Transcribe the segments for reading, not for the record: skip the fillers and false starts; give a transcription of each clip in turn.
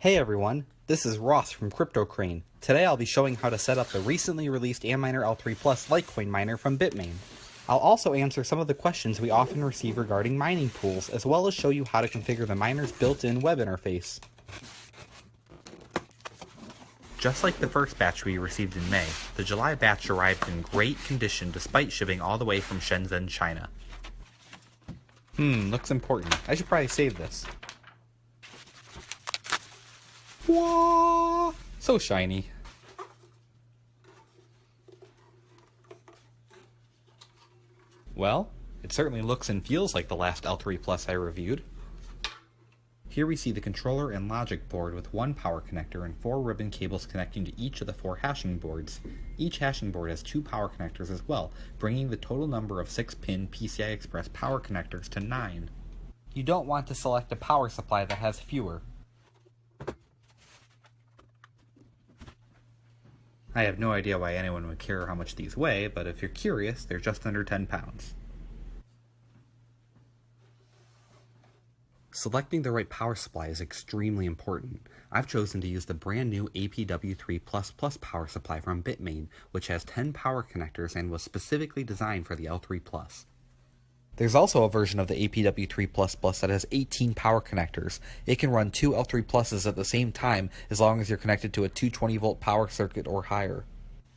Hey everyone, this is Ross from CryptoCrane. Today I'll be showing how to set up the recently released Antminer L3 Plus Litecoin miner from Bitmain. I'll also answer some of the questions we often receive regarding mining pools, as well as show you how to configure the miner's built-in web interface. Just like the first batch we received in May, the July batch arrived in great condition despite shipping all the way from Shenzhen, China. Looks important. I should probably save this. Whoa! So shiny. Well, it certainly looks and feels like the last L3 Plus I reviewed. Here we see the controller and logic board with one power connector and 4 ribbon cables connecting to each of the 4 hashing boards. Each hashing board has 2 power connectors as well, bringing the total number of 6-pin PCI Express power connectors to 9. You don't want to select a power supply that has fewer. I have no idea why anyone would care how much these weigh, but if you're curious, they're just under 10 pounds. Selecting the right power supply is extremely important. I've chosen to use the brand new APW3++ power supply from Bitmain, which has 10 power connectors and was specifically designed for the L3 Plus. There's also a version of the APW3++ that has 18 power connectors. It can run 2 L3 Pluses at the same time as long as you're connected to a 220-volt power circuit or higher.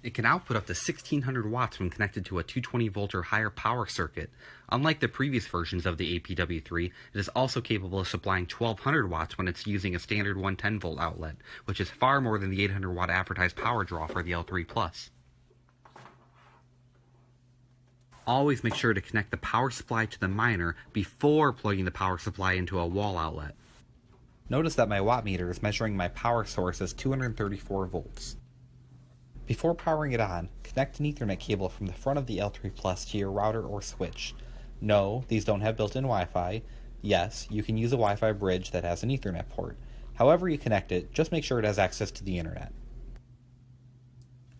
It can output up to 1600 watts when connected to a 220-volt or higher power circuit. Unlike the previous versions of the APW3, it is also capable of supplying 1200 watts when it's using a standard 110-volt outlet, which is far more than the 800-watt advertised power draw for the L3 Plus. Always make sure to connect the power supply to the miner before plugging the power supply into a wall outlet. Notice that my watt meter is measuring my power source as 234 volts. Before powering it on, connect an Ethernet cable from the front of the L3 Plus to your router or switch. No, these don't have built-in Wi-Fi. Yes, you can use a Wi-Fi bridge that has an Ethernet port. However you connect it, just make sure it has access to the internet.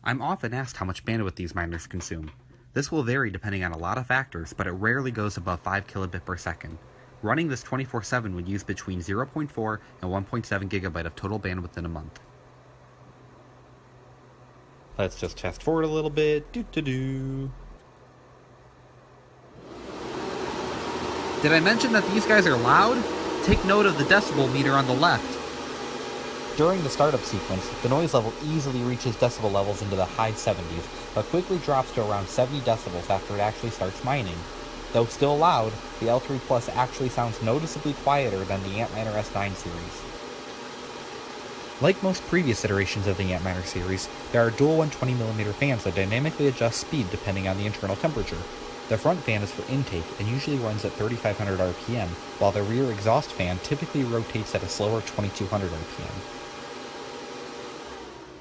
I'm often asked how much bandwidth these miners consume. This will vary depending on a lot of factors, but it rarely goes above 5 kilobit per second. Running this 24/7 would use between 0.4 and 1.7 gigabyte of total bandwidth in a month. Let's just fast forward a little bit. Did I mention that these guys are loud? Take note of the decibel meter on the left. During the startup sequence, the noise level easily reaches decibel levels into the high 70s, but quickly drops to around 70 decibels after it actually starts mining. Though still loud, the L3 Plus actually sounds noticeably quieter than the Antminer S9 series. Like most previous iterations of the Antminer series, there are dual 120mm fans that dynamically adjust speed depending on the internal temperature. The front fan is for intake and usually runs at 3500 RPM, while the rear exhaust fan typically rotates at a slower 2200 RPM.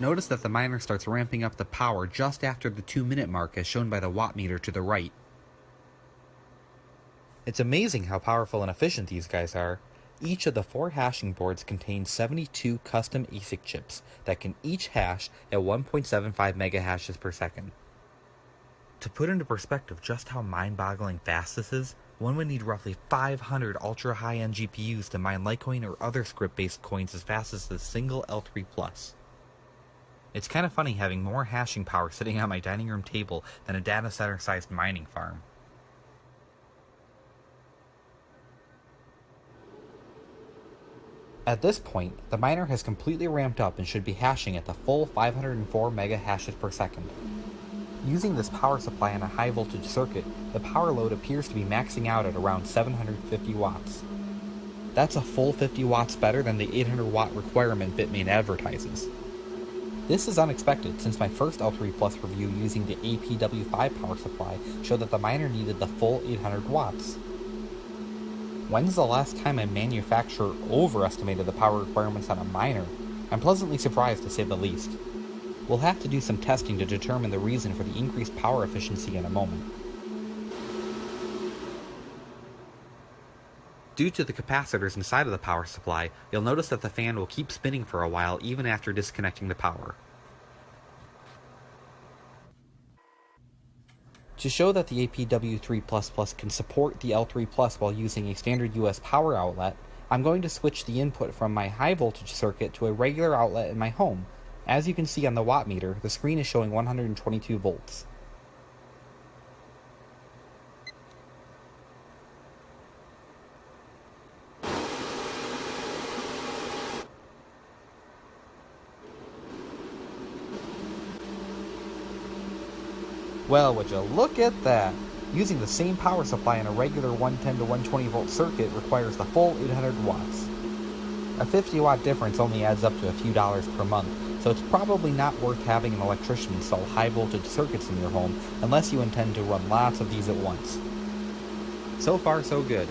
Notice that the miner starts ramping up the power just after the 2-minute mark as shown by the watt meter to the right. It's amazing how powerful and efficient these guys are. Each of the 4 hashing boards contains 72 custom ASIC chips that can each hash at 1.75 megahashes per second. To put into perspective just how mind-boggling fast this is, one would need roughly 500 ultra-high-end GPUs to mine Litecoin or other script-based coins as fast as this single L3 Plus. It's kind of funny having more hashing power sitting on my dining room table than a data center-sized mining farm. At this point, the miner has completely ramped up and should be hashing at the full 504 megahashes per second. Using this power supply on a high voltage circuit, the power load appears to be maxing out at around 750 watts. That's a full 50 watts better than the 800 watt requirement Bitmain advertises. This is unexpected since my first L3 Plus review using the APW5 power supply showed that the miner needed the full 800 watts. When's the last time a manufacturer overestimated the power requirements on a miner? I'm pleasantly surprised to say the least. We'll have to do some testing to determine the reason for the increased power efficiency in a moment. Due to the capacitors inside of the power supply, you'll notice that the fan will keep spinning for a while even after disconnecting the power. To show that the APW3++ can support the L3 Plus while using a standard US power outlet, I'm going to switch the input from my high voltage circuit to a regular outlet in my home. As you can see on the watt meter, the screen is showing 122 volts. Well, would you look at that? Using the same power supply in a regular 110 to 120 volt circuit requires the full 800 watts. A 50 watt difference only adds up to a few dollars per month, so it's probably not worth having an electrician install high voltage circuits in your home unless you intend to run lots of these at once. So far so good.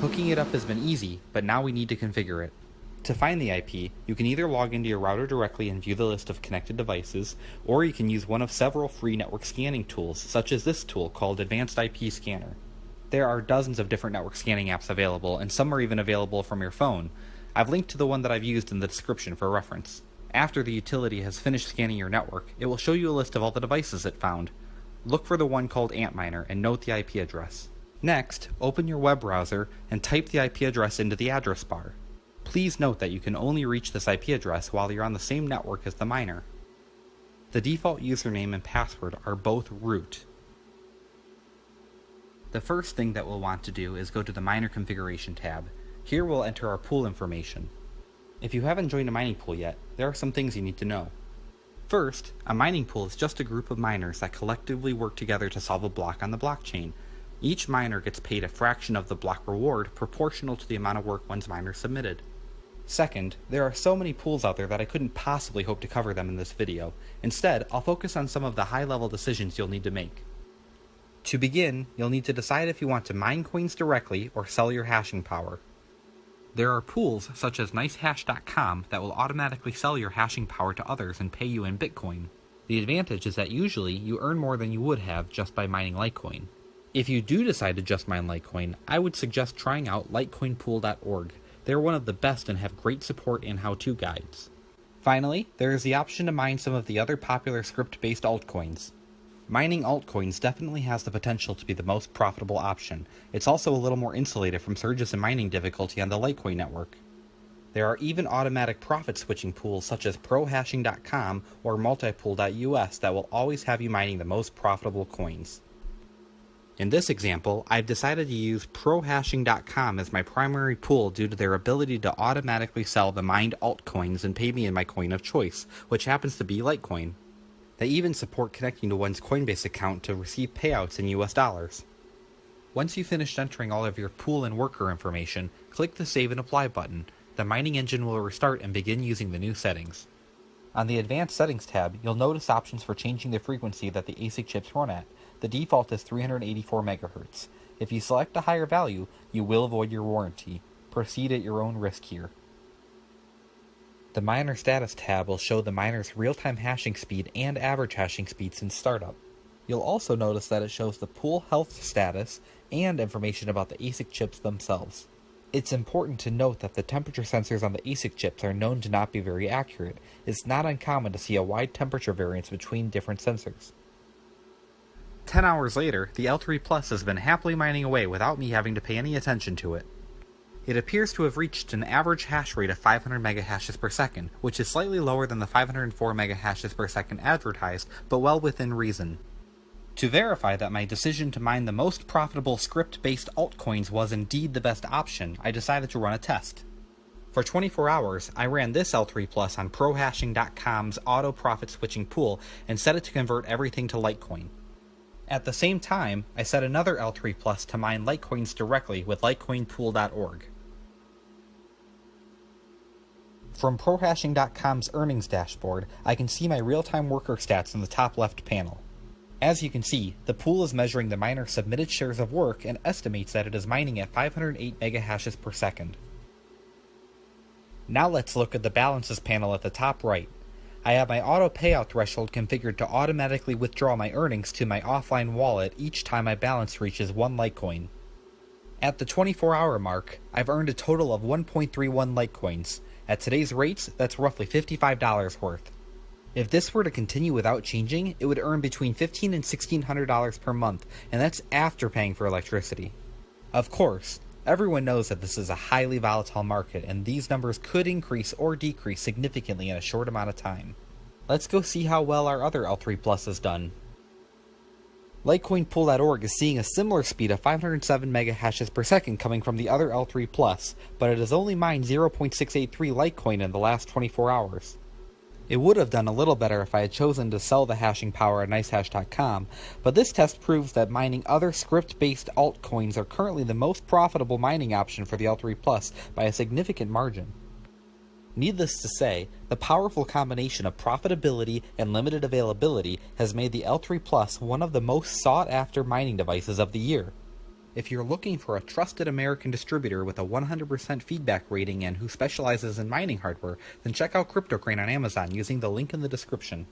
Hooking it up has been easy, but now we need to configure it. To find the IP, you can either log into your router directly and view the list of connected devices, or you can use one of several free network scanning tools, such as this tool called Advanced IP Scanner. There are dozens of different network scanning apps available, and some are even available from your phone. I've linked to the one that I've used in the description for reference. After the utility has finished scanning your network, it will show you a list of all the devices it found. Look for the one called Antminer and note the IP address. Next, open your web browser and type the IP address into the address bar. Please note that you can only reach this IP address while you're on the same network as the miner. The default username and password are both root. The first thing that we'll want to do is go to the miner configuration tab. Here we'll enter our pool information. If you haven't joined a mining pool yet, there are some things you need to know. First, a mining pool is just a group of miners that collectively work together to solve a block on the blockchain. Each miner gets paid a fraction of the block reward proportional to the amount of work one's miner submitted. Second, there are so many pools out there that I couldn't possibly hope to cover them in this video. Instead, I'll focus on some of the high-level decisions you'll need to make. To begin, you'll need to decide if you want to mine coins directly or sell your hashing power. There are pools such as nicehash.com that will automatically sell your hashing power to others and pay you in Bitcoin. The advantage is that usually you earn more than you would have just by mining Litecoin. If you do decide to just mine Litecoin, I would suggest trying out litecoinpool.org. They're one of the best and have great support and how-to guides. Finally, there is the option to mine some of the other popular script-based altcoins. Mining altcoins definitely has the potential to be the most profitable option. It's also a little more insulated from surges in mining difficulty on the Litecoin network. There are even automatic profit switching pools such as prohashing.com or multipool.us that will always have you mining the most profitable coins. In this example, I've decided to use prohashing.com as my primary pool due to their ability to automatically sell the mined altcoins and pay me in my coin of choice, which happens to be Litecoin. They even support connecting to one's Coinbase account to receive payouts in US dollars. Once you've finished entering all of your pool and worker information, click the Save and Apply button. The mining engine will restart and begin using the new settings. On the Advanced Settings tab, you'll notice options for changing the frequency that the ASIC chips run at. The default is 384 MHz. If you select a higher value, you will void your warranty. Proceed at your own risk here. The Miner Status tab will show the miner's real-time hashing speed and average hashing speed since startup. You'll also notice that it shows the pool health status and information about the ASIC chips themselves. It's important to note that the temperature sensors on the ASIC chips are known to not be very accurate. It's not uncommon to see a wide temperature variance between different sensors. 10 hours later, the L3 Plus has been happily mining away without me having to pay any attention to it. It appears to have reached an average hash rate of 500 megahashes per second, which is slightly lower than the 504 megahashes per second advertised, but well within reason. To verify that my decision to mine the most profitable script-based altcoins was indeed the best option, I decided to run a test. For 24 hours, I ran this L3 Plus on prohashing.com's auto profit switching pool and set it to convert everything to Litecoin. At the same time, I set another L3 Plus to mine Litecoins directly with litecoinpool.org. From prohashing.com's earnings dashboard, I can see my real-time worker stats in the top left panel. As you can see, the pool is measuring the miner's submitted shares of work and estimates that it is mining at 508 megahashes per second. Now let's look at the balances panel at the top right. I have my auto payout threshold configured to automatically withdraw my earnings to my offline wallet each time my balance reaches 1 Litecoin. At the 24-hour mark, I've earned a total of 1.31 Litecoins. At today's rates, that's roughly $55 worth. If this were to continue without changing, it would earn between $1,500 and $1,600 per month, and that's after paying for electricity. Of course, Everyone knows that this is a highly volatile market, and these numbers could increase or decrease significantly in a short amount of time. Let's go see how well our other L3 Plus has done. Litecoinpool.org is seeing a similar speed of 507 megahashes per second coming from the other L3 Plus, but it has only mined 0.683 Litecoin in the last 24 hours. It would have done a little better if I had chosen to sell the hashing power at nicehash.com, but this test proves that mining other script-based altcoins are currently the most profitable mining option for the L3 Plus by a significant margin. Needless to say, the powerful combination of profitability and limited availability has made the L3 Plus one of the most sought-after mining devices of the year. If you're looking for a trusted American distributor with a 100% feedback rating and who specializes in mining hardware, then check out CryptoCrane on Amazon using the link in the description.